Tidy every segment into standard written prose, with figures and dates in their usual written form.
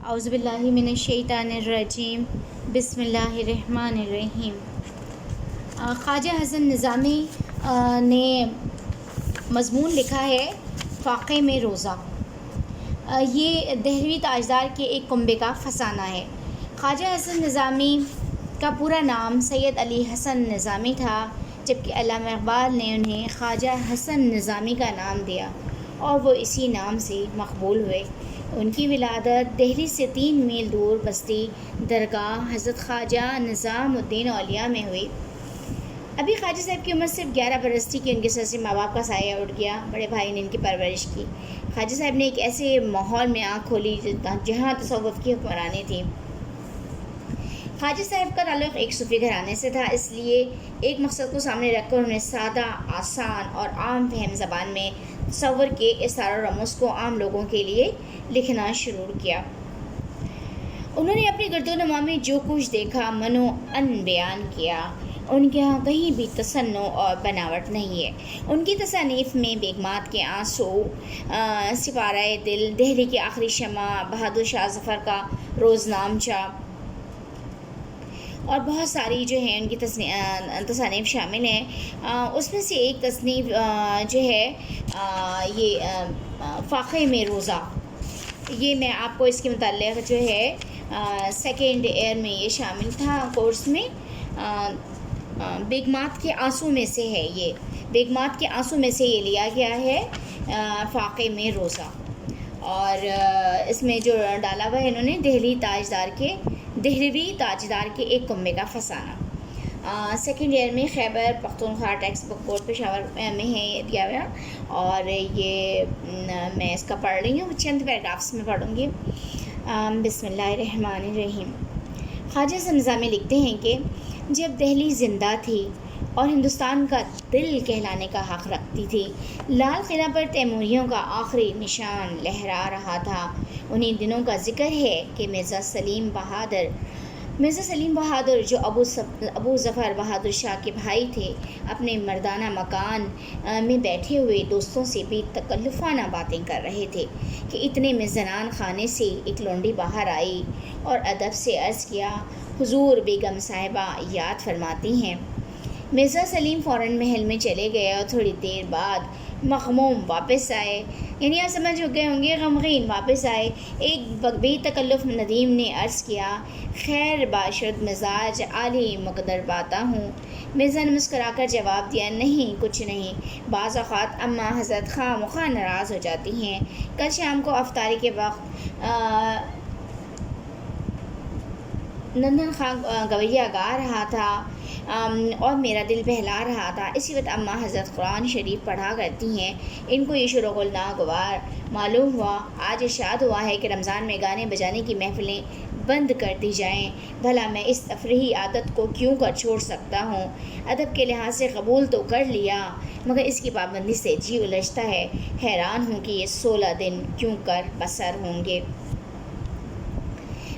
اعوذ باللہ من الشیطان الرجیم، بسم اللہ الرحمن الرحیم۔ خواجہ حسن نظامی نے مضمون لکھا ہے فاقے میں روزہ۔ یہ دہلوی تاجدار کے ایک کنبے کا فسانہ ہے۔ خواجہ حسن نظامی کا پورا نام سید علی حسن نظامی تھا، جبکہ علامہ اقبال نے انہیں خواجہ حسن نظامی کا نام دیا اور وہ اسی نام سے مقبول ہوئے۔ ان کی ولادت دہلی سے 3 میل دور بستی درگاہ حضرت خواجہ نظام الدین اولیاء میں ہوئی۔ ابھی خواجہ صاحب کی عمر صرف 11 برس تھی کہ ان کے سر سے ماں باپ کا سایہ اٹھ گیا۔ بڑے بھائی نے ان کی پرورش کی۔ خواجہ صاحب نے ایک ایسے ماحول میں آنکھ کھولی جہاں تصوف کی حکمرانی تھی۔ خواجہ صاحب کا تعلق ایک صوفی گھرانے سے تھا، اس لیے ایک مقصد کو سامنے رکھ کر انہوں نے سادہ، آسان اور عام فہم زبان میں تصور کے اسرار و رموز کو عام لوگوں کے لیے لکھنا شروع کیا۔ انہوں نے اپنی گرد و نما میں جو کچھ دیکھا منو ان بیان کیا۔ ان کے ہاں کہیں بھی تصنع اور بناوٹ نہیں ہے۔ ان کی تصانیف میں بیگمات کے آنسو، سپارہ دل، دہلی کی آخری شمع، بہادر شاہ ظفر کا روزنامچہ اور بہت ساری جو ہیں ان کی تصانیف شامل ہیں۔ اس میں سے ایک تصنیف جو ہے یہ فاقے میں روزہ، یہ میں آپ کو اس کے متعلق جو ہے سیکنڈ ایئر میں یہ شامل تھا کورس میں۔ بیگمات کے آنسو میں سے ہے، یہ بیگمات کے آنسو میں سے یہ لیا گیا ہے فاقے میں روزہ۔ اور اس میں جو ڈالا ہوا ہے انہوں نے دہلوی تاجدار کے ایک کنبے کا فسانہ۔ سیکنڈ ایئر میں Khyber Pakhtunkhwa textbook board Peshawar میں ہے یہ دیا گیا، اور یہ میں اس کا پڑھ رہی ہوں، چند پیراگرافس میں پڑھوں گی۔ بسم اللہ الرحمن الرحیم۔ خواجہ حسن نظامی لکھتے ہیں کہ جب دہلی زندہ تھی اور ہندوستان کا دل کہلانے کا حق رکھتی تھی، لال قلعہ پر تیموریوں کا آخری نشان لہرا رہا تھا۔ انہی دنوں کا ذکر ہے کہ مرزا سلیم بہادر جو ابو ظفر بہادر شاہ کے بھائی تھے، اپنے مردانہ مکان میں بیٹھے ہوئے دوستوں سے بھی تکلفانہ باتیں کر رہے تھے کہ اتنے میں زنان خانے سے ایک لونڈی باہر آئی اور ادب سے عرض کیا، حضور بیگم صاحبہ یاد فرماتی ہیں۔ مرزا سلیم فوراً محل میں چلے گئے اور تھوڑی دیر بعد مغموم واپس آئے، یعنی آپ سمجھ چکے ہوں گے، غمگین واپس آئے۔ ایک بے تکلف ندیم نے عرض کیا، خیر باشد مزاج عالی مقدر باتا ہوں۔ مرزا نے مسکرا کر جواب دیا، نہیں کچھ نہیں، بعض اوقات اماں حضرت خواہ مخواہ ناراض ہو جاتی ہیں۔ کل شام کو افطاری کے وقت نندن خان گویہ گا رہا تھا اور میرا دل بہلا رہا تھا۔ اسی وقت اماں حضرت قرآن شریف پڑھا کرتی ہیں، ان کو یہ شروع ناگوار معلوم ہوا۔ آج ارشاد ہوا ہے کہ رمضان میں گانے بجانے کی محفلیں بند کر دی جائیں، بھلا میں اس تفریحی عادت کو کیوں کر چھوڑ سکتا ہوں؟ ادب کے لحاظ سے قبول تو کر لیا، مگر اس کی پابندی سے جی الجھتا ہے۔ حیران ہوں کہ یہ 16 دن کیوں کر بسر ہوں گے۔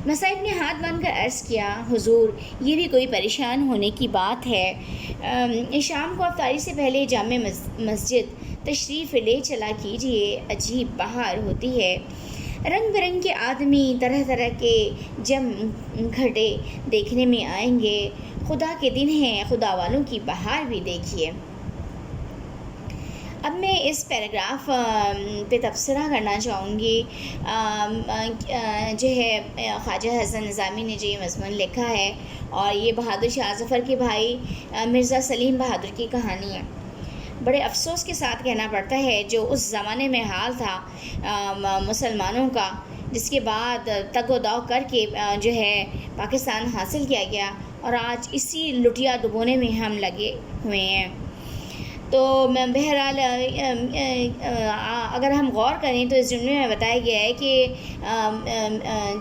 مصائب نے ہاتھ باندھ کر عرض کیا، حضور یہ بھی کوئی پریشان ہونے کی بات ہے؟ شام کو افطاری سے پہلے جامع مسجد تشریف لے چلا کیجیے، عجیب بہار ہوتی ہے، رنگ برنگ کے آدمی طرح طرح کے جم گھٹے دیکھنے میں آئیں گے۔ خدا کے دن ہیں، خدا والوں کی بہار بھی دیکھیے۔ اب میں اس پیراگراف پہ تبصرہ کرنا چاہوں گی۔ جو ہے خواجہ حسن نظامی نے جو یہ مضمون لکھا ہے، اور یہ بہادر شاہ ظفر کے بھائی مرزا سلیم بہادر کی کہانی ہے۔ بڑے افسوس کے ساتھ کہنا پڑتا ہے جو اس زمانے میں حال تھا مسلمانوں کا، جس کے بعد تگ و دو کر کے جو ہے پاکستان حاصل کیا گیا، اور آج اسی لٹیا ڈبونے میں ہم لگے ہوئے ہیں۔ تو بہرحال اگر ہم غور کریں تو اس جملے میں بتایا گیا ہے کہ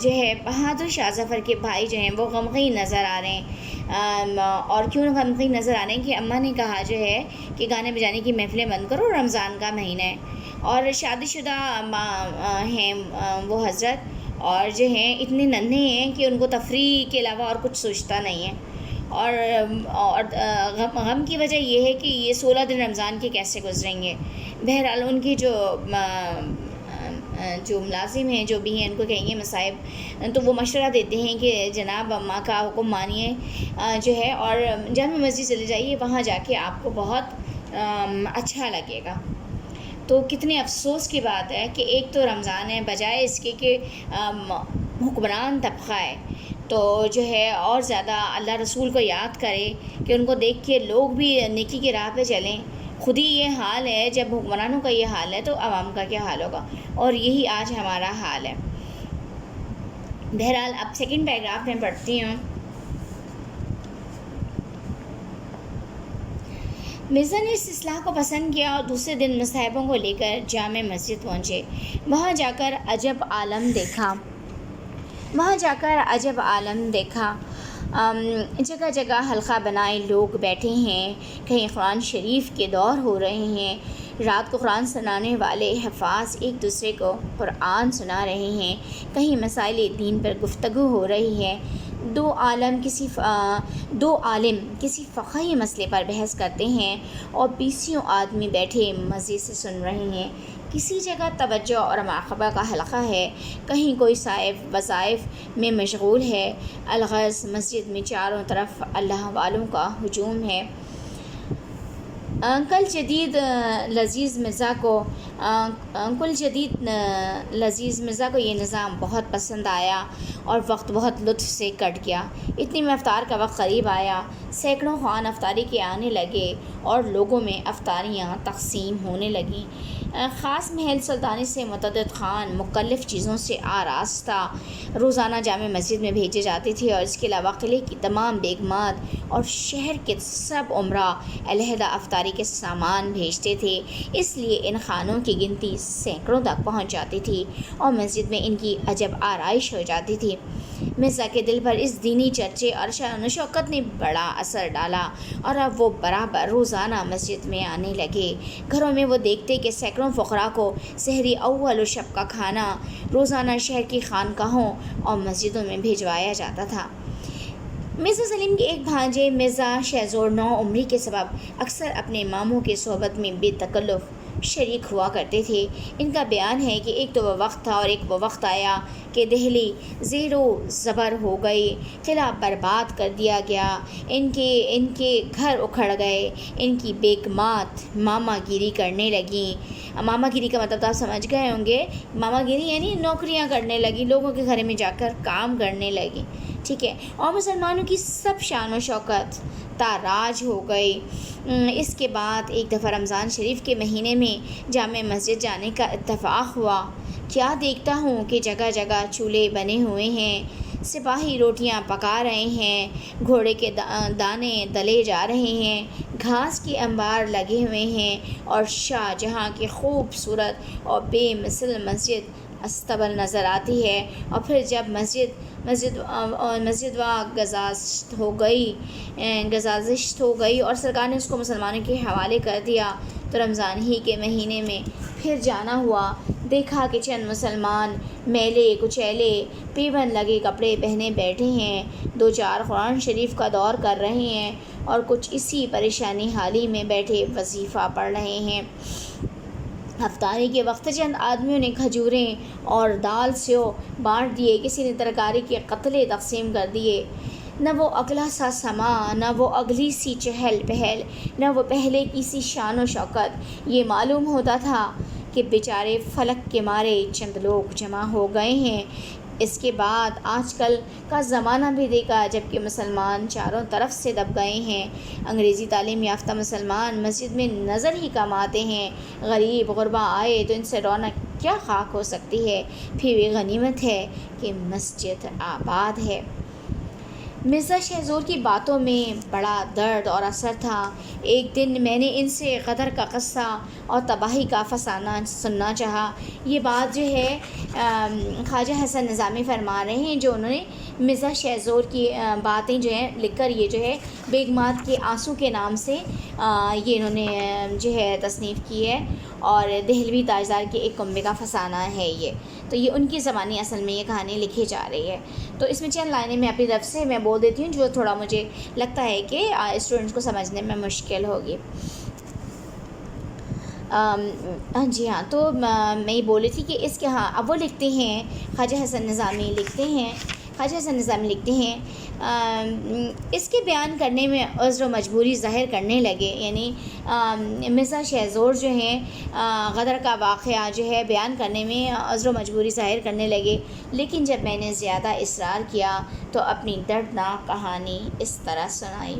جو ہے بہادر شاہ ظفر کے بھائی جو ہیں وہ غمگین نظر آ رہے ہیں۔ اور کیوں غمگین نظر آ رہے ہیں کہ اماں نے کہا جو ہے کہ گانے بجانے کی محفلیں بند کرو، رمضان کا مہینہ ہے، اور شادی شدہ ہیں وہ حضرت، اور جو ہیں اتنے ننھے ہیں کہ ان کو تفریح کے علاوہ اور کچھ سوچتا نہیں ہے۔ اور غم کی وجہ یہ ہے کہ یہ 16 دن رمضان کے کیسے گزریں گے۔ بہرحال ان کی جو جو ملازم ہیں جو بھی ہیں ان کو کہیں گے مصائب، تو وہ مشورہ دیتے ہیں کہ جناب اماں کا حکم مانیے جو ہے اور جامع مسجد چلے جائیے، وہاں جا کے آپ کو بہت اچھا لگے گا۔ تو کتنے افسوس کی بات ہے کہ ایک تو رمضان ہے، بجائے اس کے کہ حکمران طبقہ ہے تو جو ہے اور زیادہ اللہ رسول کو یاد کرے کہ ان کو دیکھ کے لوگ بھی نیکی کی راہ پہ چلیں۔ خود ہی یہ حال ہے، جب حکمرانوں کا یہ حال ہے تو عوام کا کیا حال ہوگا، اور یہی آج ہمارا حال ہے۔ بہرحال اب سیکنڈ پیراگراف میں پڑھتی ہوں۔ مرزا نے اس اصلاح کو پسند کیا اور دوسرے دن مصاحبوں کو لے کر جامع مسجد پہنچے۔ وہاں جا کر عجب عالم دیکھا۔ جگہ جگہ حلقہ بنائے لوگ بیٹھے ہیں، کہیں قرآن شریف کے دور ہو رہے ہیں، رات کو قرآن سنانے والے حفاظ ایک دوسرے کو قرآن سنا رہے ہیں، کہیں مسائل دین پر گفتگو ہو رہی ہے، دو عالم کسی فقہی مسئلے پر بحث کرتے ہیں اور 20 آدمی بیٹھے مزے سے سن رہے ہیں۔ کسی جگہ توجہ اور مراقبہ کا حلقہ ہے، کہیں کوئی وظائف میں مشغول ہے، الغرض مسجد میں چاروں طرف اللہ والوں کا ہجوم ہے۔ کل جدید لذیذ مرزا کو یہ نظام بہت پسند آیا اور وقت بہت لطف سے کٹ گیا۔ اتنی میں افطار کا وقت قریب آیا، سینکڑوں خوان افطاری کے آنے لگے اور لوگوں میں افطاریاں تقسیم ہونے لگیں۔ خاص محل سلطانی سے متعدد خوان مختلف چیزوں سے آراستہ روزانہ جامع مسجد میں بھیجے جاتے تھے، اور اس کے علاوہ قلعے کی تمام بیگمات اور شہر کے سب امراء علیحدہ افطاری کے سامان بھیجتے تھے، اس لیے ان خوانوں کی گنتی سینکڑوں تک پہنچ جاتی تھی اور مسجد میں ان کی عجب آرائش ہو جاتی تھی۔ مرزا کے دل پر اس دینی چرچے اور شان و شوکت نے بڑا اثر ڈالا اور اب وہ برابر روزانہ مسجد میں آنے لگے۔ گھروں میں وہ دیکھتے کہ سینکڑوں فقراء کو سحری اول و شب کا کھانا روزانہ شہر کی خانقاہوں اور مسجدوں میں بھیجوایا جاتا تھا۔ مرزا سلیم کے ایک بھانجے مرزا شہزور نو عمری کے سبب اکثر اپنے ماموں کے صحبت میں بے تکلف شریک ہوا کرتے تھے۔ ان کا بیان ہے کہ ایک تو وہ وقت تھا اور ایک وہ وقت آیا کہ دہلی زیر و زبر ہو گئی، قلعہ برباد کر دیا گیا، ان کے گھر اکھڑ گئے، ان کی بیگمات ماما گیری کرنے لگیں۔ ماما گیری کا مطلب تو آپ سمجھ گئے ہوں گے، ماما گیری یعنی نوکریاں کرنے لگیں، لوگوں کے گھر میں جا کر کام کرنے لگیں، ٹھیک ہے، اور مسلمانوں کی سب شان و شوکت تاراج ہو گئی۔ اس کے بعد ایک دفعہ رمضان شریف کے مہینے میں جامع مسجد جانے کا اتفاق ہوا۔ کیا دیکھتا ہوں کہ جگہ جگہ چولہے بنے ہوئے ہیں، سپاہی روٹیاں پکا رہے ہیں، گھوڑے کے دانے دلے جا رہے ہیں، گھاس کے انبار لگے ہوئے ہیں، اور شاہ جہاں کی خوبصورت اور بے مثل مسجد استبل نظر آتی ہے۔ اور پھر جب مسجد گزاشت ہو گئی اور سرکار نے اس کو مسلمانوں کے حوالے کر دیا تو رمضان ہی کے مہینے میں پھر جانا ہوا۔ دیکھا کہ چند مسلمان میلے کچیلے پیون لگے کپڑے پہنے بیٹھے ہیں، 2-4 قرآن شریف کا دور کر رہے ہیں اور کچھ اسی پریشانی حالی میں بیٹھے وظیفہ پڑھ رہے ہیں۔ افطاری کے وقت چند آدمیوں نے کھجوریں اور دال سیو بانٹ دیے، کسی نے ترکاری کے قتلے تقسیم کر دیے۔ نہ وہ اگلا سا سما، نہ وہ اگلی سی چہل پہل، نہ وہ پہلے کی سی شان و شوکت۔ یہ معلوم ہوتا تھا کہ بیچارے فلک کے مارے چند لوگ جمع ہو گئے ہیں۔ اس کے بعد آج کل کا زمانہ بھی دیکھا، جبکہ مسلمان چاروں طرف سے دب گئے ہیں۔ انگریزی تعلیم یافتہ مسلمان مسجد میں نظر ہی کم آتے ہیں، غریب غربا آئے تو ان سے رونق کیا خاک ہو سکتی ہے۔ پھر یہ غنیمت ہے کہ مسجد آباد ہے۔ مرزا شہزور کی باتوں میں بڑا درد اور اثر تھا۔ ایک دن میں نے ان سے غدر کا قصہ اور تباہی کا فسانہ سننا چاہا۔ یہ بات جو ہے خواجہ حسن نظامی فرما رہے ہیں، جو انہوں نے مرزا شہزور کی باتیں جو ہیں لکھ کر یہ جو ہے بیگمات کے آنسو کے نام سے یہ انہوں نے جو ہے تصنیف کی ہے، اور دہلوی تاجدار کے ایک کنبے کا فسانہ ہے یہ، تو یہ ان کی زبانی اصل میں یہ کہانی لکھی جا رہی ہے۔ تو اس میں چند لائنیں میں اپنی طرف سے میں بول دیتی ہوں جو تھوڑا مجھے لگتا ہے کہ اسٹوڈنٹس کو سمجھنے میں مشکل ہوگی۔ جی ہاں، تو میں یہ بول رہی تھی کہ اس کے ہاں اب وہ لکھتے ہیں، خواجہ حسن نظامی لکھتے ہیں، اس کے بیان کرنے میں عذر و مجبوری ظاہر کرنے لگے، یعنی مرزا شہزور جو ہیں غدر کا واقعہ جو ہے بیان کرنے میں عذر و مجبوری ظاہر کرنے لگے، لیکن جب میں نے زیادہ اصرار کیا تو اپنی دردناک کہانی اس طرح سنائی۔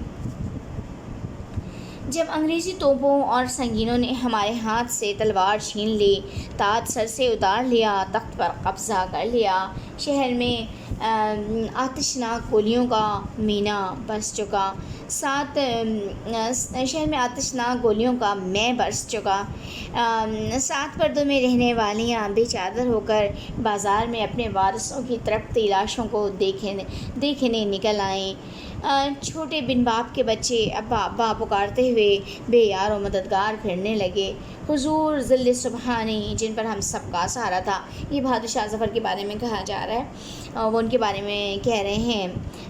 جب انگریزی توپوں اور سنگینوں نے ہمارے ہاتھ سے تلوار چھین لی، تاج سر سے اتار لیا، تخت پر قبضہ کر لیا، شہر میں آتشناک گولیوں کا مینہ برس چکا، میں برس چکا، سات پردوں میں رہنے والیاں بے چادر ہو کر بازار میں اپنے وارثوں کی تڑپتی لاشوں کو دیکھنے نکل آئیں، چھوٹے بن باپ کے بچے ابا ابا پکارتے ہوئے بے یار و مددگار پھرنے لگے۔ حضور ظل سبحانی جن پر ہم سب کا سہارا تھا، یہ بہادر شاہ ظفر کے بارے میں کہا جا رہا ہے، وہ ان کے بارے میں کہہ رہے ہیں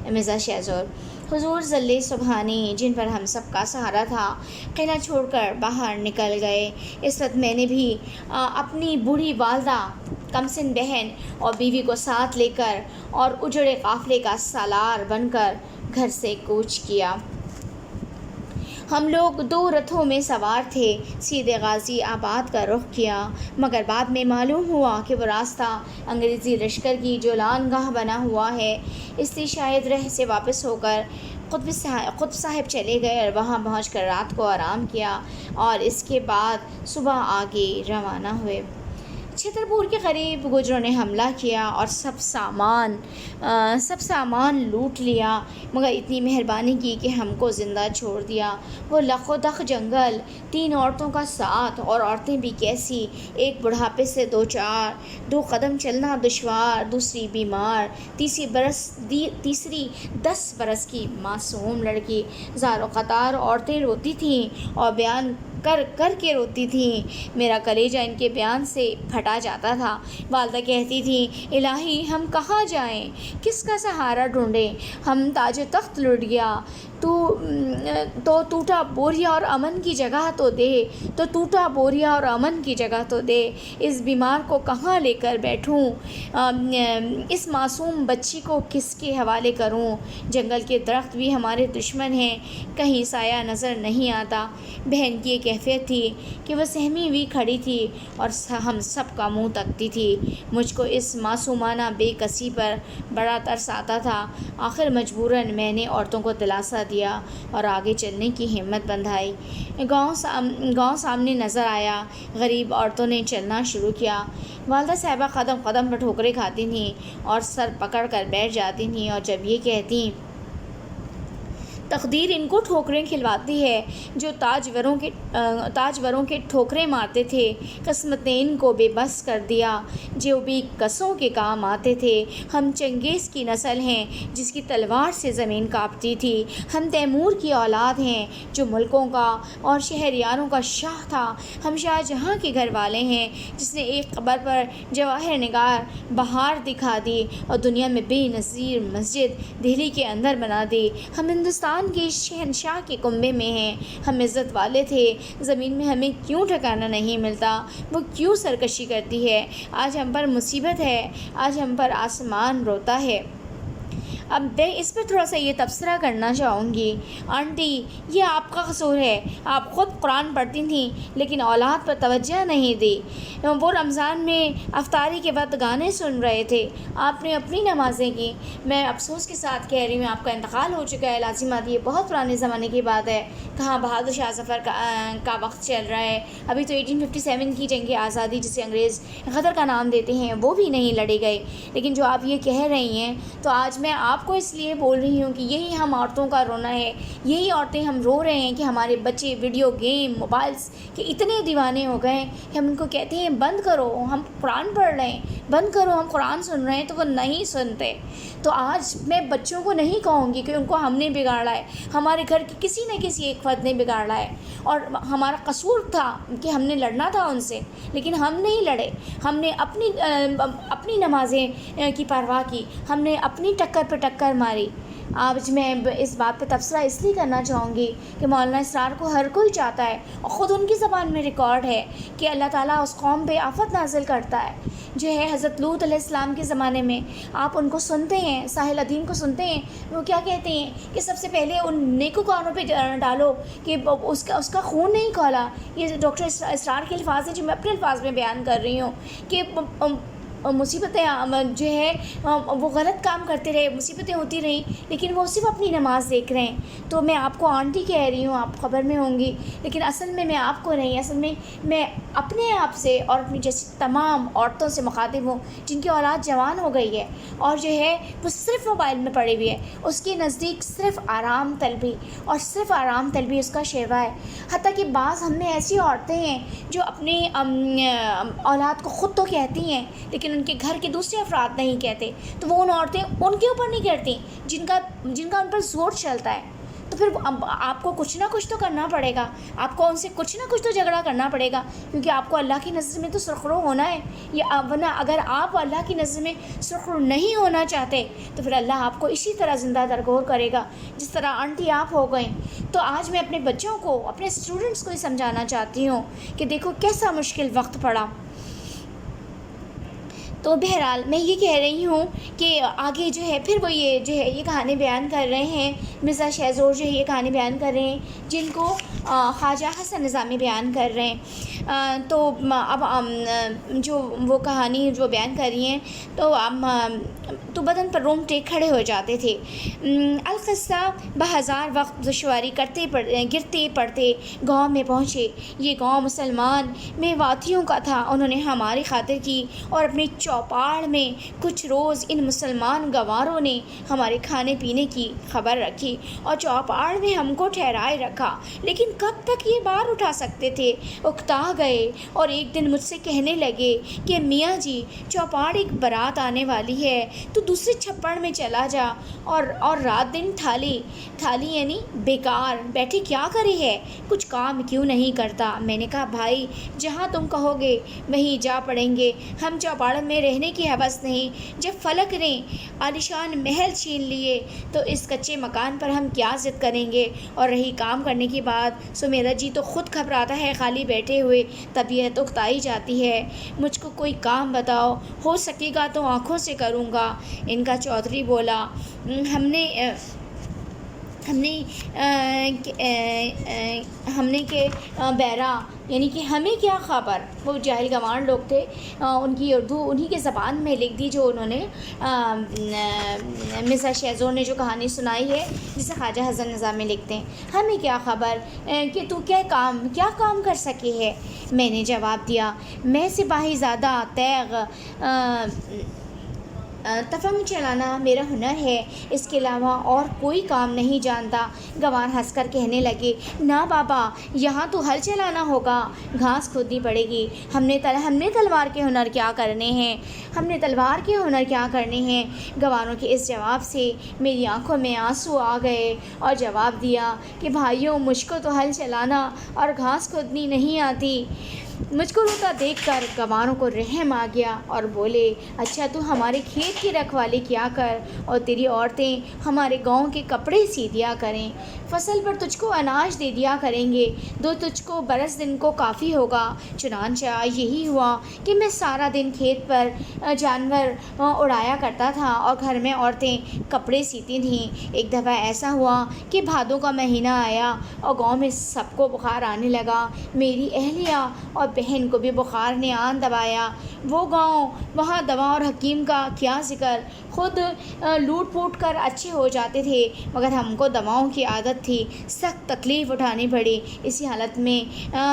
مرزا شہزور۔ حضور ظل سبحانی جن پر ہم سب کا سہارا تھا، قلعہ چھوڑ کر باہر نکل گئے۔ اس وقت میں نے بھی اپنی بوڑھی والدہ، کمسن بہن اور بیوی کو ساتھ لے کر اور اجڑے قافلے کا سالار بن کر گھر سے کوچ کیا۔ ہم لوگ 2 رتھوں میں سوار تھے، سیدھے غازی آباد کا رخ کیا، مگر بعد میں معلوم ہوا کہ وہ راستہ انگریزی لشکر کی جولان گاہ بنا ہوا ہے، اس لیے شاید رہ سے واپس ہو کر قطب صاحب چلے گئے اور وہاں پہنچ کر رات کو آرام کیا اور اس کے بعد صبح آگے روانہ ہوئے۔ چھترپور کے قریب گجروں نے حملہ کیا اور سب سامان لوٹ لیا، مگر اتنی مہربانی کی کہ ہم کو زندہ چھوڑ دیا۔ وہ لخ و دخ جنگل، 3 عورتوں کا ساتھ، اور عورتیں بھی کیسی، ایک بڑھاپے سے 2 قدم چلنا دشوار، دوسری بیمار، تیسری 10 برس کی معصوم لڑکی۔ زار و قطار عورتیں روتی تھیں اور بیان کر کے روتی تھیں، میرا کلیجہ ان کے بیان سے پھٹا جاتا تھا۔ والدہ کہتی تھیں، الہی ہم کہاں جائیں، کس کا سہارا ڈھونڈیں، ہم تاج و تخت لٹ گیا، تو ٹوٹا بوریا اور امن کی جگہ تو دے، اس بیمار کو کہاں لے کر بیٹھوں، اس معصوم بچی کو کس کے حوالے کروں، جنگل کے درخت بھی ہمارے دشمن ہیں، کہیں سایہ نظر نہیں آتا۔ بہن کی یہ کیفیت تھی کہ وہ سہمی ہوئی کھڑی تھی اور ہم سب کا منہ تکتی تھی۔ مجھ کو اس معصومانہ بے کسی پر بڑا ترس آتا تھا۔ آخر مجبوراً میں نے عورتوں کو دلاسا دیا اور آگے چلنے کی ہمت بندھائی۔ گاؤں سامنے نظر آیا، غریب عورتوں نے چلنا شروع کیا۔ والدہ صاحبہ قدم قدم پر ٹھوکریں کھاتی تھیں اور سر پکڑ کر بیٹھ جاتی تھیں، اور جب یہ کہتیں، تقدیر ان کو ٹھوکریں کھلواتی ہے جو تاجوروں کے ٹھوکریں مارتے تھے، قسمت نے ان کو بے بس کر دیا جو بھی کسوں کے کام آتے تھے۔ ہم چنگیز کی نسل ہیں جس کی تلوار سے زمین کانپتی تھی، ہم تیمور کی اولاد ہیں جو ملکوں کا اور شہریاروں کا شاہ تھا، ہم شاہ جہاں کے گھر والے ہیں جس نے ایک قبر پر جواہر نگار بہار دکھا دی اور دنیا میں بے نظیر مسجد دہلی کے اندر بنا دی، ہم ہندوستان کے شہنشاہ کے کنبے میں ہیں، ہم عزت والے تھے، زمین میں ہمیں کیوں ٹھکانہ نہیں ملتا، وہ کیوں سرکشی کرتی ہے، آج ہم پر مصیبت ہے، آج ہم پر آسمان روتا ہے۔ اب میں اس پر تھوڑا سا یہ تبصرہ کرنا چاہوں گی، آنٹی یہ آپ کا قصور ہے، آپ خود قرآن پڑھتی تھیں لیکن اولاد پر توجہ نہیں دی، وہ رمضان میں افطاری کے وقت گانے سن رہے تھے، آپ نے اپنی نمازیں کی۔ میں افسوس کے ساتھ کہہ رہی ہوں، آپ کا انتقال ہو چکا ہے لازمات، یہ بہت پرانے زمانے کی بات ہے، کہاں بہادر شاہ ظفر کا وقت چل رہا ہے، ابھی تو 1857 کی جنگ آزادی جسے انگریز غدر کا نام دیتے ہیں وہ بھی نہیں لڑے گئے، لیکن جو آپ یہ کہہ رہی ہیں تو آج میں آپ کو اس لیے بول رہی ہوں کہ یہی ہم عورتوں کا رونا ہے، یہی عورتیں ہم رو رہے ہیں کہ ہمارے بچے ویڈیو گیم موبائلز کے اتنے دیوانے ہو گئے کہ ہم ان کو کہتے ہیں بند کرو، ہم قرآن پڑھ رہے ہیں، بند کرو ہم قرآن سن رہے ہیں، تو وہ نہیں سنتے۔ تو آج میں بچوں کو نہیں کہوں گی کہ ان کو ہم نے بگاڑا ہے، ہمارے گھر کے کسی نہ کسی ایک فرد نے بگاڑا ہے، اور ہمارا قصور تھا کہ ہم نے لڑنا تھا ان سے، لیکن ہم نہیں لڑے، ہم نے اپنی نمازیں کی پرواہ کی، ہم نے اپنی ٹکر پہ ٹکر ماری، آج میں اس بات پہ تبصرہ اس لیے کرنا چاہوں گی کہ مولانا اسرار کو ہر کوئی چاہتا ہے، اور خود ان کی زبان میں ریکارڈ ہے کہ اللہ تعالیٰ اس قوم پہ آفت نازل کرتا ہے جو ہے حضرت لوط علیہ السلام کے زمانے میں۔ آپ ان کو سنتے ہیں، ساحل ادیم کو سنتے ہیں، وہ کیا کہتے ہیں کہ سب سے پہلے ان نیکوکاروں پہ ڈالو کہ اس کا خون نہیں کھولا۔ یہ ڈاکٹر اسرار کے الفاظ ہیں جو میں اپنے الفاظ میں بیان کر رہی ہوں کہ مصیبتیں جو ہے وہ غلط کام کرتے رہے، مصیبتیں ہوتی رہیں، لیکن وہ صرف اپنی نماز دیکھ رہے ہیں۔ تو میں آپ کو آنٹی کہہ رہی ہوں، آپ خبر میں ہوں گی، لیکن اصل میں آپ کو نہیں، اصل میں اپنے آپ سے اور اپنی جیسی تمام عورتوں سے مخاطب ہوں جن کی اولاد جوان ہو گئی ہے اور جو ہے وہ صرف موبائل میں پڑی ہوئی ہے۔ اس کے نزدیک صرف آرام طلبی اور صرف آرام طلبی اس کا شیوا ہے۔ حتیٰ کہ بعض ہم میں ایسی عورتیں ہیں جو اپنی اولاد کو خود تو کہتی ہیں لیکن ان کے گھر کے دوسرے افراد نہیں کہتے، تو وہ ان عورتیں ان کے اوپر نہیں کرتی جن کا ان پر زور چلتا ہے۔ تو پھر آپ کو کچھ نہ کچھ تو کرنا پڑے گا، آپ کو ان سے کچھ نہ کچھ تو جھگڑا کرنا پڑے گا، کیونکہ آپ کو اللہ کی نظر میں تو سرخرو ہونا ہے، یا ورنہ اگر آپ اللہ کی نظر میں سرخرو نہیں ہونا چاہتے تو پھر اللہ آپ کو اسی طرح زندہ درگور کرے گا جس طرح آنٹی آپ ہو گئیں۔ تو آج میں اپنے بچوں کو، اپنے اسٹوڈنٹس کو یہ سمجھانا چاہتی ہوں کہ دیکھو کیسا مشکل وقت پڑا۔ تو بہرحال میں یہ کہہ رہی ہوں کہ آگے جو ہے پھر وہ یہ کہانی بیان کر رہے ہیں، مرزا شہ زور جو ہے یہ کہانی بیان کر رہے ہیں جن کو خواجہ حسن نظامی بیان کر رہے ہیں۔ تو اب جو وہ کہانی جو بیان کر رہی ہیں تو بدن پر رومٹے کھڑے ہو جاتے تھے۔ القصہ بہزار وقت دشواری گرتے پڑتے گاؤں میں پہنچے۔ یہ گاؤں مسلمان میواتیوں کا تھا۔ انہوں نے ہماری خاطر کی اور اپنی چوپاڑ میں کچھ روز ان مسلمان گواروں نے ہمارے کھانے پینے کی خبر رکھی اور چوپاڑ میں ہم کو ٹھہرائے رکھا، لیکن کب تک یہ بار اٹھا سکتے تھے؟ اکتا گئے اور ایک دن مجھ سے کہنے لگے کہ میاں جی چوپاڑ ایک بارات آنے والی ہے، تو دوسرے چھپڑ میں چلا جا اور رات دن تھالی یعنی بیکار بیٹھے کیا کرے ہے، کچھ کام کیوں نہیں کرتا؟ میں نے کہا بھائی جہاں تم کہو گے وہیں جا پڑیں گے، ہم چوپاڑ میں رہنے کی حوث نہیں۔ جب فلک نے عالیشان محل چھین لیے تو اس کچے مکان پر ہم کیا ضد کریں گے؟ اور رہی کام کرنے کی بات، سو میرا جی تو خود گھبراتا ہے، خالی بیٹھے ہوئے طبیعت اکتائی جاتی ہے۔ مجھ کو کوئی کام بتاؤ، ہو سکے گا تو آنکھوں سے کروں گا۔ ان کا چودھری بولا ہم نے کہ بیرا یعنی کہ ہمیں کیا خبر۔ وہ جاہل گنوار لوگ تھے، ان کی اردو انہی کے زبان میں لکھ دی جو انہوں نے مرزا شہ زور نے جو کہانی سنائی ہے جسے خواجہ حسن نظامی لکھتے ہیں۔ ہمیں کیا خبر کہ تو کیا کام کر سکے ہے۔ میں نے جواب دیا میں سپاہی زادہ تیغ تفنگ چلانا میرا ہنر ہے، اس کے علاوہ اور کوئی کام نہیں جانتا۔ گنوار ہنس کر کہنے لگے نہ بابا، یہاں تو ہل چلانا ہوگا، گھاس کھودنی پڑے گی۔ ہم نے تلوار کے ہنر کیا کرنے ہیں؟ گنواروں کے اس جواب سے میری آنکھوں میں آنسو آ گئے اور جواب دیا کہ بھائیوں مجھ کو تو ہل چلانا اور گھاس کھودنی نہیں آتی۔ مجھ کو روتا دیکھ کر گنواروں کو رحم آ گیا اور بولے اچھا تو ہمارے کھیت کی رکھوالی کیا کر اور تیری عورتیں ہمارے گاؤں کے کپڑے سی دیا کریں، فصل پر تجھ کو اناج دے دیا کریں گے، تجھ کو برس دن کو کافی ہوگا۔ چنانچہ یہی ہوا کہ میں سارا دن کھیت پر جانور اڑایا کرتا تھا اور گھر میں عورتیں کپڑے سیتی تھیں۔ ایک دفعہ ایسا ہوا کہ بھادوں کا مہینہ آیا اور گاؤں میں سب کو بخار آنے لگا، میری اہلیہ اور بہن کو بھی بخار نے آن دبایا۔ وہ گاؤں، وہاں دوا اور حکیم کا کیا ذکر، خود لوٹ پوٹ کر اچھے ہو جاتے تھے، مگر ہم کو دواؤں کی عادت تھی، سخت تکلیف اٹھانی پڑی۔ اسی حالت میں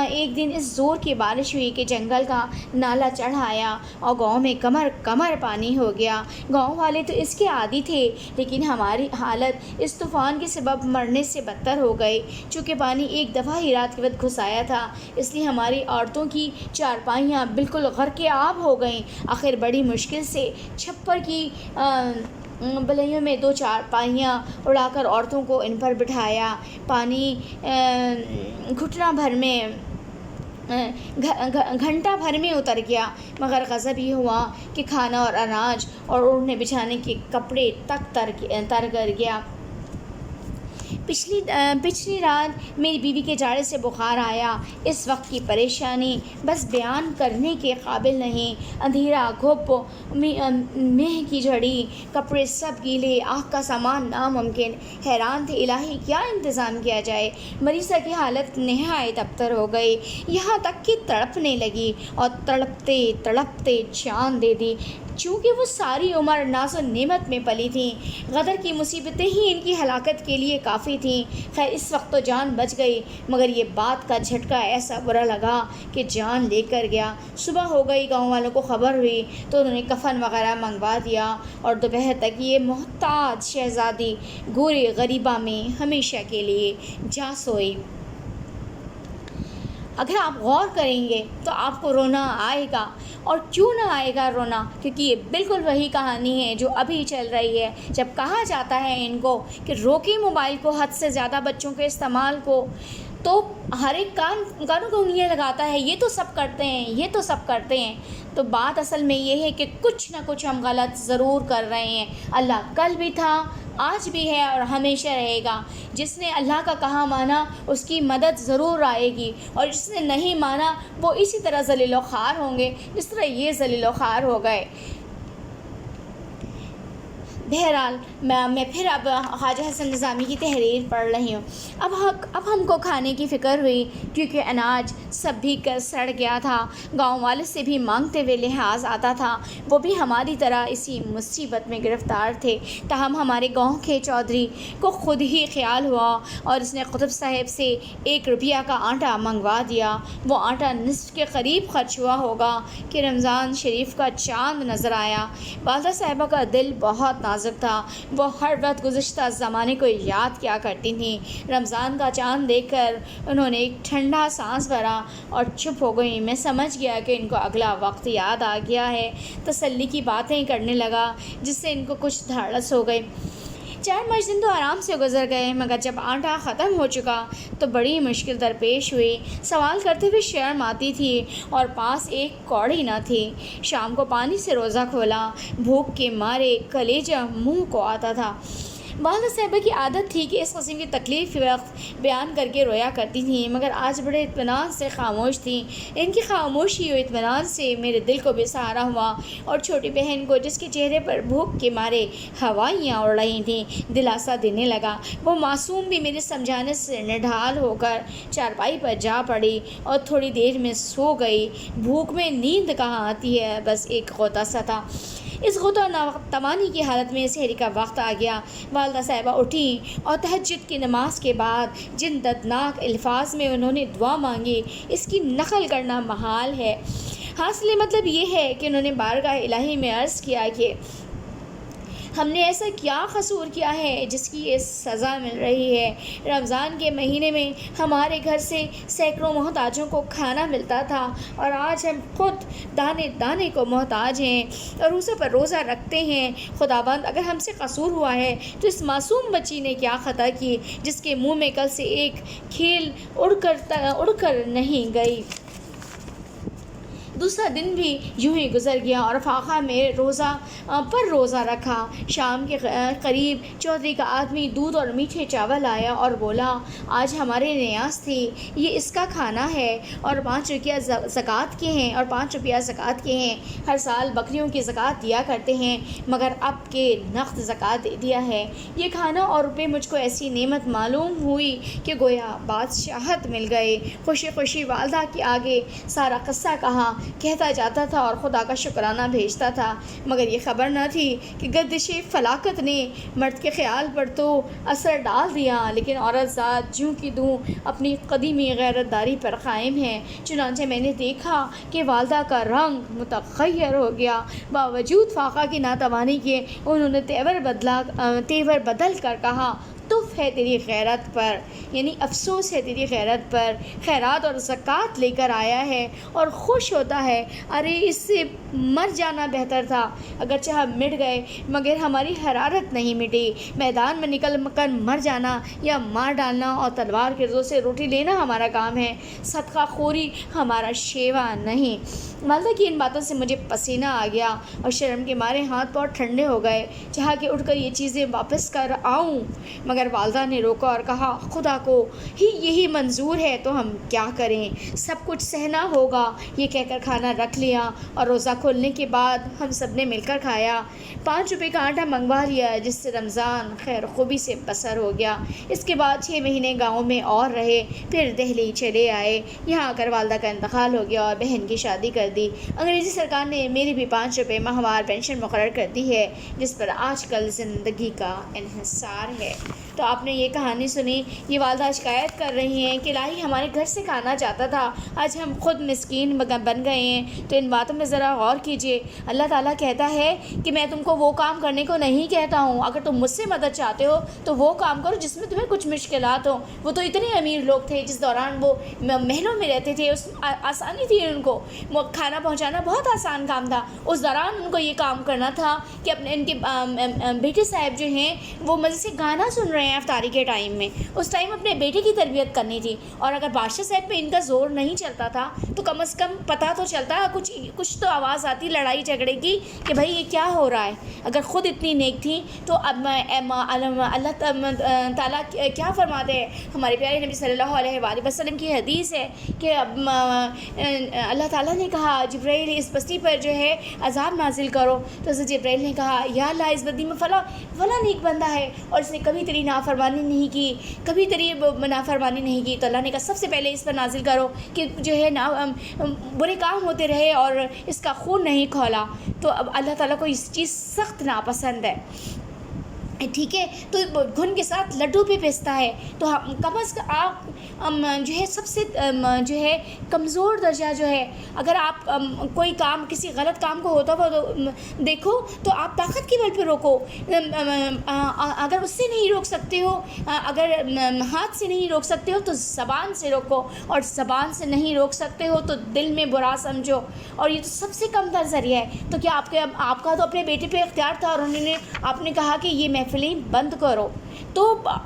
ایک دن اس زور کی بارش ہوئی کہ جنگل کا نالا چڑھ آیا اور گاؤں میں کمر پانی ہو گیا۔ گاؤں والے تو اس کے عادی تھے، لیکن ہماری حالت اس طوفان کے سبب مرنے سے بدتر ہو گئی۔ چونکہ پانی ایک دفعہ ہی رات کے وقت گھس آیا تھا، اس لیے ہماری عورتوں کی چارپائیاں بالکل غرق آب ہو گئیں۔ آخر بڑی مشکل سے چھپر کی بلائیوں میں 2 چارپائیاں اڑا کر عورتوں کو ان پر بٹھایا۔ پانی گھنٹہ بھر میں اتر گیا، مگر غضب یہ ہوا کہ کھانا اور اناج اور اوڑھنے بچھانے کے کپڑے تک تر کر گیا۔ پچھلی رات میری بیوی کے جاڑے سے بخار آیا. اس وقت کی پریشانی بس بیان کرنے کے قابل نہیں. اندھیرا، گھپ، مہ کی جھڑی، کپڑے سب گیلے، آنکھ کا سامان ناممکن. حیران تھے الہی کیا انتظام کیا جائے. مریضہ کی حالت نہایت ابتر ہو گئی، یہاں تک کہ تڑپنے لگی اور تڑپتے تڑپتے جان دے دی. چونکہ وہ ساری عمر ناز و نعمت میں پلی تھیں، غدر کی مصیبتیں ہی ان کی ہلاکت کے لیے کافی تھیں. خیر اس وقت تو جان بچ گئی، مگر یہ بات کا جھٹکا ایسا برا لگا کہ جان لے کر گیا. صبح ہو گئی، گاؤں والوں کو خبر ہوئی تو انہوں نے کفن وغیرہ منگوا دیا اور دوپہر تک یہ محتاج شہزادی گورے غریبہ میں ہمیشہ کے لیے جا سوئی. اگر آپ غور کریں گے تو آپ کو رونا آئے گا. اور کیوں نہ آئے گا رونا، کیونکہ یہ بالکل وہی کہانی ہے جو ابھی چل رہی ہے. جب کہا جاتا ہے ان کو کہ روکیں موبائل کو، حد سے زیادہ بچوں کے استعمال کو، تو ہر ایک کانوں کو انگلیاں لگاتا ہے، یہ تو سب کرتے ہیں، یہ تو سب کرتے ہیں. تو بات اصل میں یہ ہے کہ کچھ نہ کچھ ہم غلط ضرور کر رہے ہیں. اللہ کل بھی تھا، آج بھی ہے اور ہمیشہ رہے گا. جس نے اللہ کا کہا مانا اس کی مدد ضرور آئے گی، اور جس نے نہیں مانا وہ اسی طرح ذلیل و خوار ہوں گے جس طرح یہ ذلیل و خوار ہو گئے. بہرحال میں پھر اب خواجہ حسن نظامی کی تحریر پڑھ رہی ہوں. اب ہم کو کھانے کی فکر ہوئی، کیونکہ اناج سب بھی سڑ گیا تھا. گاؤں والے سے بھی مانگتے ہوئے لحاظ آتا تھا، وہ بھی ہماری طرح اسی مصیبت میں گرفتار تھے. تاہم ہمارے گاؤں کے چودھری کو خود ہی خیال ہوا اور اس نے قطب صاحب سے 1 روپیہ کا آٹا منگوا دیا. وہ آٹا نصف کے قریب خرچ ہوا ہوگا کہ رمضان شریف کا چاند نظر آیا. والدہ صاحبہ کا دل بہت نازک تھا. وہ ہر وقت گزشتہ زمانے کو یاد کیا کرتی تھیں. رمضان کا چاند دیکھ کر انہوں نے ایک ٹھنڈا سانس بھرا اور چپ ہو گئی. میں سمجھ گیا کہ ان کو اگلا وقت یاد آ گیا ہے. تسلی کی باتیں کرنے لگا جس سے ان کو کچھ دھاڑس ہو گئی. 4-5 دن تو آرام سے گزر گئے، مگر جب آٹا ختم ہو چکا تو بڑی مشکل درپیش ہوئی. سوال کرتے ہوئے شرم آتی تھی اور پاس ایک کوڑی نہ تھی. شام کو پانی سے روزہ کھولا، بھوک کے مارے کلیجہ منہ کو آتا تھا. والدہ صاحبہ کی عادت تھی کہ اس قسم کی تکلیف وقت بیان کر کے رویا کرتی تھیں، مگر آج بڑے اطمینان سے خاموش تھیں. ان کی خاموشی و اطمینان سے میرے دل کو بھی سہارا ہوا، اور چھوٹی بہن کو جس کے چہرے پر بھوک کے مارے ہوائیاں اڑ رہی تھیں دلاسا دینے لگا. وہ معصوم بھی میرے سمجھانے سے نڈھال ہو کر چارپائی پر جا پڑی اور تھوڑی دیر میں سو گئی. بھوک میں نیند کہاں آتی ہے، بس ایک غوطہ سا تھا. اس غوطہ توانی کی حالت میں سحری کا وقت آ گیا. والدہ صاحبہ اٹھیں اور تہجد کی نماز کے بعد جن دردناک الفاظ میں انہوں نے دعا مانگی اس کی نقل کرنا محال ہے. حاصل مطلب یہ ہے کہ انہوں نے بارگاہ الہی میں عرض کیا کہ ہم نے ایسا کیا قصور کیا ہے جس کی یہ سزا مل رہی ہے. رمضان کے مہینے میں ہمارے گھر سے سینکڑوں محتاجوں کو کھانا ملتا تھا، اور آج ہم خود دانے دانے کو محتاج ہیں اور روزے پر روزہ رکھتے ہیں. خداوند اگر ہم سے قصور ہوا ہے تو اس معصوم بچی نے کیا خطا کی جس کے منہ میں کل سے ایک کھیل اڑ کر نہیں گئی. دوسرا دن بھی یوں ہی گزر گیا اور فاقہ میں روزہ رکھا. شام کے قریب چودھری کا آدمی دودھ اور میٹھے چاول آیا اور بولا، آج ہمارے نیاز تھی، یہ اس کا کھانا ہے اور 5 روپیہ زکوٰۃ کے ہیں اور 5 روپیہ زکوٰۃ کے ہیں. ہر سال بکریوں کی زکوٰۃ دیا کرتے ہیں، مگر اب کے نقد زکوٰۃ دے دیا ہے. یہ کھانا اور روپے مجھ کو ایسی نعمت معلوم ہوئی کہ گویا بادشاہت مل گئے. خوشی خوشی والدہ کے آگے سارا قصہ کہتا جاتا تھا اور خدا کا شکرانہ بھیجتا تھا، مگر یہ خبر نہ تھی کہ گردش فلاکت نے مرد کے خیال پر تو اثر ڈال دیا، لیکن عورت ذات جوں کی دوں اپنی قدیمی غیرت داری پر قائم ہے. چنانچہ میں نے دیکھا کہ والدہ کا رنگ متغیر ہو گیا. باوجود فاقہ کی ناتوانی کے انہوں نے تیور بدل کر کہا، تف ہے تیری غیرت پر، یعنی افسوس ہے تیری غیرت پر. خیرات اور زکوٰۃ لے کر آیا ہے اور خوش ہوتا ہے. ارے اس سے مر جانا بہتر تھا. اگرچہ ہم مٹ گئے مگر ہماری حرارت نہیں مٹی. میدان میں نکل کر مر جانا یا مار ڈالنا اور تلوار کے زور سے روٹی لینا ہمارا کام ہے، صدقہ خوری ہمارا شیوا نہیں. والدہ کی ان باتوں سے مجھے پسینہ آ گیا اور شرم کے مارے ہاتھ پاؤں ٹھنڈے ہو گئے، چاہا کہ اٹھ کر یہ چیزیں واپس کر آؤں، مگر والدہ نے روکا اور کہا خدا کو ہی یہی منظور ہے تو ہم کیا کریں، سب کچھ سہنا ہوگا۔ یہ کہہ کر کھانا رکھ لیا اور روزہ کھولنے کے بعد ہم سب نے مل کر کھایا۔ 5 روپے کا آٹا منگوا لیا جس سے رمضان خیر خوبی سے بسر ہو گیا۔ اس کے بعد 6 مہینے گاؤں میں اور رہے، پھر دہلی چلے آئے۔ یہاں آ کر والدہ کا انتقال ہو گیا اور بہن کی شادی کر دی۔ انگریزی سرکار نے میری بھی 5 روپے ماہوار پینشن مقرر کر دی ہے، جس پر آج کل زندگی کا انحصار ہے۔ تو آپ نے یہ کہانی سنی، یہ والدہ شکایت کر رہی ہیں کہ الہی ہمارے گھر سے کھانا جاتا تھا، آج ہم خود مسکین بن گئے ہیں۔ تو ان باتوں میں ذرا غور کیجئے۔ اللہ تعالیٰ کہتا ہے کہ میں تم کو وہ کام کرنے کو نہیں کہتا ہوں، اگر تم مجھ سے مدد چاہتے ہو تو وہ کام کرو جس میں تمہیں کچھ مشکلات ہوں۔ وہ تو اتنے امیر لوگ تھے جس دوران وہ محلوں میں رہتے تھے، اس آسانی تھی ان کو، کھانا پہنچانا بہت آسان کام تھا۔ اس دوران ان کو یہ کام کرنا تھا کہ ان کے بیٹے صاحب جو ہیں وہ مزے سے گانا سن رہے ہیں افطاری کے ٹائم میں، اس ٹائم اپنے بیٹے کی تربیت کرنی تھی، اور اگر بادشاہ صاحب پہ ان کا زور نہیں چلتا تھا تو کم از کم پتہ تو چلتا، کچھ تو آواز آتی لڑائی جھگڑے کی کہ بھائی یہ کیا ہو رہا ہے۔ اگر خود اتنی نیک تھی تو اب اللہ تعالیٰ کیا فرماتے ہیں، ہمارے پیارے نبی صلی اللہ علیہ وآلہ وسلم کی حدیث ہے کہ اللہ تعالیٰ نے کہا جبرائیل اس بستی پر جو ہے عذاب نازل کرو، تو حضرت جبرائیل نے کہا یا اللہ اس بستی میں فلاں نیک بندہ ہے اور اس نے کبھی تیری نافرمانی نہیں کی، کبھی تیری نافرمانی نہیں کی، تو اللہ نے کہا سب سے پہلے اس پر نازل کرو کہ جو ہے برے کام ہوتے رہے اور اس کا خون نہیں کھولا۔ تو اب اللہ تعالیٰ کو اس چیز سخت ناپسند ہے، ٹھیک ہے، تو گھن کے ساتھ لڈو بھی پیستا ہے۔ تو کم از کم آپ جو ہے سب سے جو ہے کمزور درجہ جو ہے، اگر آپ کوئی کام کسی غلط کام کو ہوتا ہوا تو دیکھو تو آپ طاقت کی بل پہ روکو، اگر اس سے نہیں روک سکتے ہو، اگر ہاتھ سے نہیں روک سکتے ہو تو زبان سے روکو، اور زبان سے نہیں روک سکتے ہو تو دل میں برا سمجھو، اور یہ تو سب سے کم تر ذریعہ ہے۔ تو کیا آپ کا تو اپنے بیٹے پہ اختیار تھا اور آپ نے کہا کہ یہ محفلیں بند کرو، تو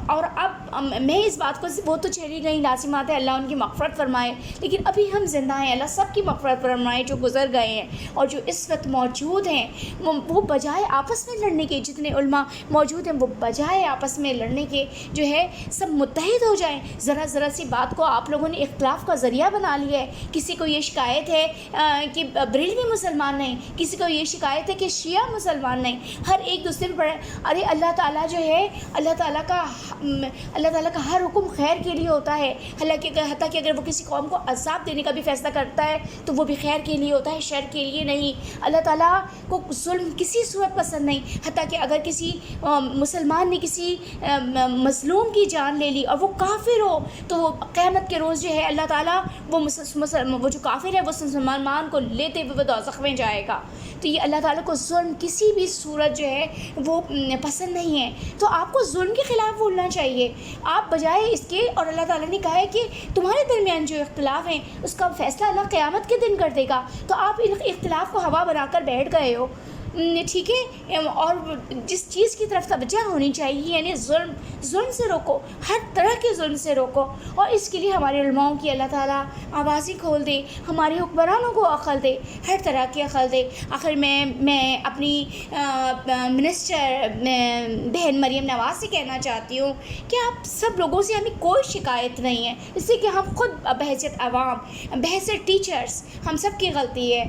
اور اب میں اس بات کو وہ تو چلی گئی لازمات ہے، اللہ ان کی مغفرت فرمائے، لیکن ابھی ہم زندہ ہیں، اللہ سب کی مغفرت فرمائے جو گزر گئے ہیں اور جو اس وقت موجود ہیں، وہ بجائے آپس میں لڑنے کے، جتنے علماء موجود ہیں وہ بجائے آپس میں لڑنے کے جو ہے سب متحد ہو جائیں۔ ذرا سی بات کو آپ لوگوں نے اختلاف کا ذریعہ بنا لیا ہے۔ کسی کو یہ شکایت ہے کہ بریلوی مسلمان نہیں، کسی کو یہ شکایت ہے کہ شیعہ مسلمان نہیں، ہر ایک دوسرے پہ ارے اللہ تعالیٰ جو ہے اللہ تعالیٰ کا ہر حکم خیر کے لیے ہوتا ہے، حتیٰ کہ اگر وہ کسی قوم کو عذاب دینے کا بھی فیصلہ کرتا ہے تو وہ بھی خیر کے لیے ہوتا ہے، شر کے لیے نہیں۔ اللہ تعالیٰ کو ظلم کسی صورت پسند نہیں، حتیٰ کہ اگر کسی مسلمان نے کسی مظلوم کی جان لے لی اور وہ کافر ہو تو وہ قیامت کے روز جو ہے اللہ تعالیٰ وہ جو کافر ہے وہ مسلمان کو لیتے ہوئے وہ دوزخ میں جائے گا۔ تو یہ اللہ تعالیٰ کو ظلم کسی بھی صورت جو ہے وہ پسند نہیں ہے، تو آپ کو ظلم کے خلاف بولنا چاہیے آپ بجائے اس کے، اور اللہ تعالیٰ نے کہا ہے کہ تمہارے درمیان جو اختلاف ہیں اس کا فیصلہ اللہ قیامت کے دن کر دے گا، تو آپ ان اختلاف کو ہوا بنا کر بیٹھ گئے ہو، ٹھیک ہے۔ اور جس چیز کی طرف توجہ ہونی چاہیے یعنی ظلم سے روکو، ہر طرح کے ظلم سے روکو، اور اس کے لیے ہمارے علماؤں کی اللہ تعالیٰ آوازیں کھول دے، ہمارے حکمرانوں کو عقل دے، ہر طرح کی عقل دے۔ آخر میں اپنی منسٹر بہن مریم نواز سے کہنا چاہتی ہوں کہ آپ سب لوگوں سے ہمیں کوئی شکایت نہیں ہے، اس سے کہ ہم خود بحیثیت عوام، بحیثیت ٹیچرز ہم سب کی غلطی ہے۔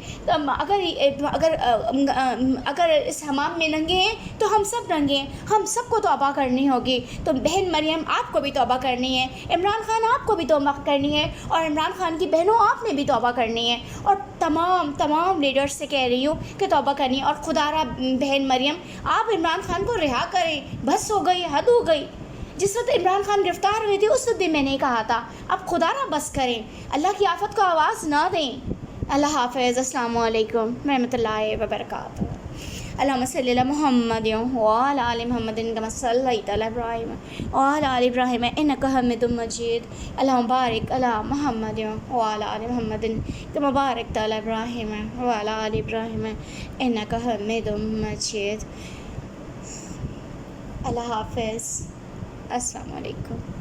اگر اس حمام میں ننگے ہیں تو ہم سب ننگے ہیں، ہم سب کو توبہ کرنی ہوگی۔ تو بہن مریم آپ کو بھی توبہ کرنی ہے، عمران خان آپ کو بھی توبہ کرنی ہے، اور عمران خان کی بہنوں آپ نے بھی توبہ کرنی ہے، اور تمام لیڈرز سے کہہ رہی ہوں کہ توبہ کرنی ہے۔ اور خدا را بہن مریم آپ عمران خان کو رہا کریں، بس ہو گئی، حد ہو گئی۔ جس وقت عمران خان گرفتار ہوئے تھے اس وقت بھی میں نے کہا تھا اب خدا را بس کریں، اللہ کی آفت کو آواز نہ دیں۔ اللہ حافظ، السلام علیکم رحمۃ اللہ وبرکاتہ۔ اللہم صلی علی محمد وعلی آل محمد کما صلیت علی ابراہیم وعلی آل ابراہیم انک حمید مجید۔ اللہم بارک علی محمد وعلی آل محمد کما بارکت علی ابراہیم وعلی آل ابراہیم انک حمید مجید۔ اللہ حافظ، السلام علیکم۔